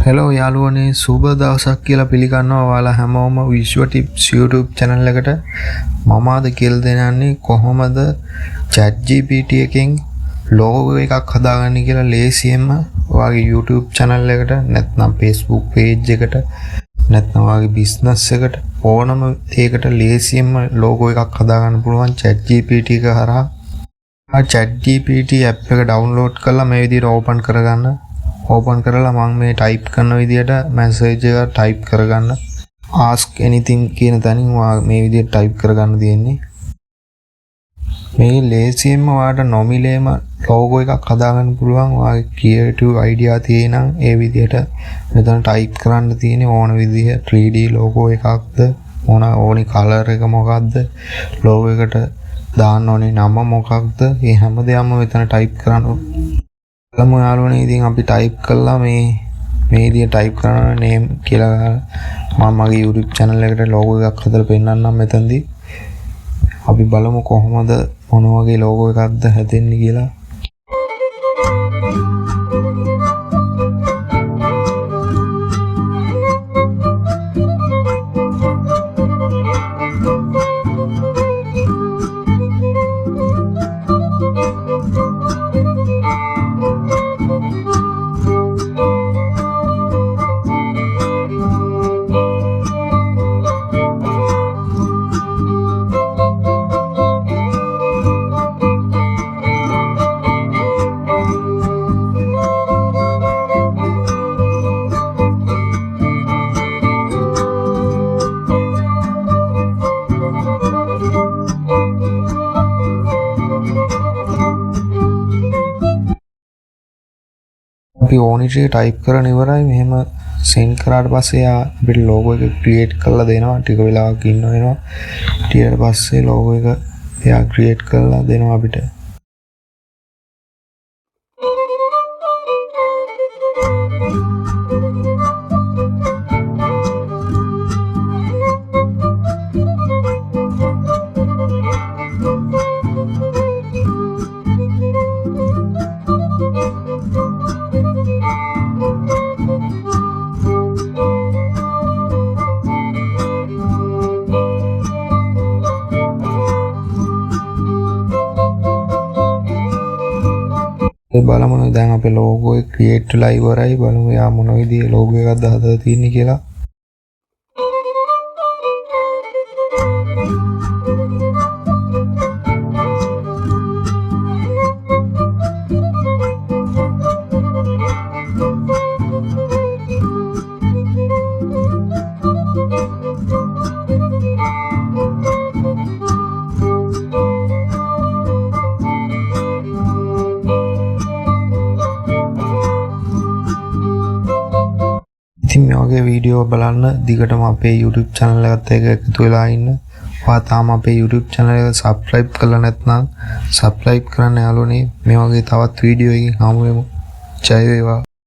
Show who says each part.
Speaker 1: Hello යාළුවනේ සුබ දවසක් කියලා පිළිගන්නවා ඔයාලා හැමෝම විශ්ව ටිප්ස් YouTube channel එකට මම අද කියලා දෙන්නන්නේ කොහොමද ChatGPT එකෙන් logo එකක් හදාගන්නේ කියලා ලේසියෙන්ම ඔයාගේ YouTube channel එකට නැත්නම් Facebook page එකට නැත්නම් ඔයාගේ business එකට ඕනම එකකට ලේසියෙන්ම logo එකක් හදාගන්න පුළුවන් ChatGPT එක හරහා. ChatGPT app එක download කරලා මේ විදිහට open කරලා මම මේ type කරන විදිහට message එක type කරගන්න ask anything කියන තැනින් මේ විදිහට type කරගන්න තියෙන්නේ. මේ ලේසියෙන්ම ඔයාලට නොමිලේම logo එකක් හදාගන්න පුළුවන්. ඔයාගේ creative idea තියෙනම් ඒ විදිහට මෙතන type කරන්න තියෙන්නේ ඕන විදිහ 3D logo එකක්ද ඕනි color එක මොකක්ද logo එකට දාන්න ඕනේ නම මොකක්ද මේ හැමදේම මෙතන type කරන්න. ලමු යාළුවනේ ඉතින් අපි type කළා මේ විදිහට type කරන name කියලා මම මගේ YouTube channel එකට logo එකක් හදලා පෙන්නන්නම් මෙතනදී. අපි බලමු කොහොමද මොන වගේ logo එකක්ද හැදෙන්නේ කියලා. අපි ඕනි ටික type කරන ඉවරයි. මෙහෙම send කරාට පස්සේ අපිට logo එක create කරලා දෙනවා. ටික වෙලාවක් ඉන්න වෙනවා. ඊට පස්සේ logo එක එයා create කරලා දෙනවා අපිට. බලමු දැන් අපේ logo එක create වෙලා ඉවරයි. බලමු යා මොන විදිහේ logo එකක්ද හදලා තියෙන්නේ කියලා. ඉතින් මේ වගේ වීඩියෝ බලන්න දිගටම අපේ YouTube channel එකත් එක්ක එකතු වෙලා ඉන්න. ඔයා තාම අපේ YouTube channel එක subscribe කරලා නැත්නම් subscribe කරන්න යාළුවනේ. මේ වගේ තවත් වීඩියෝ එකකින් හමු වෙමු. ජය වේවා.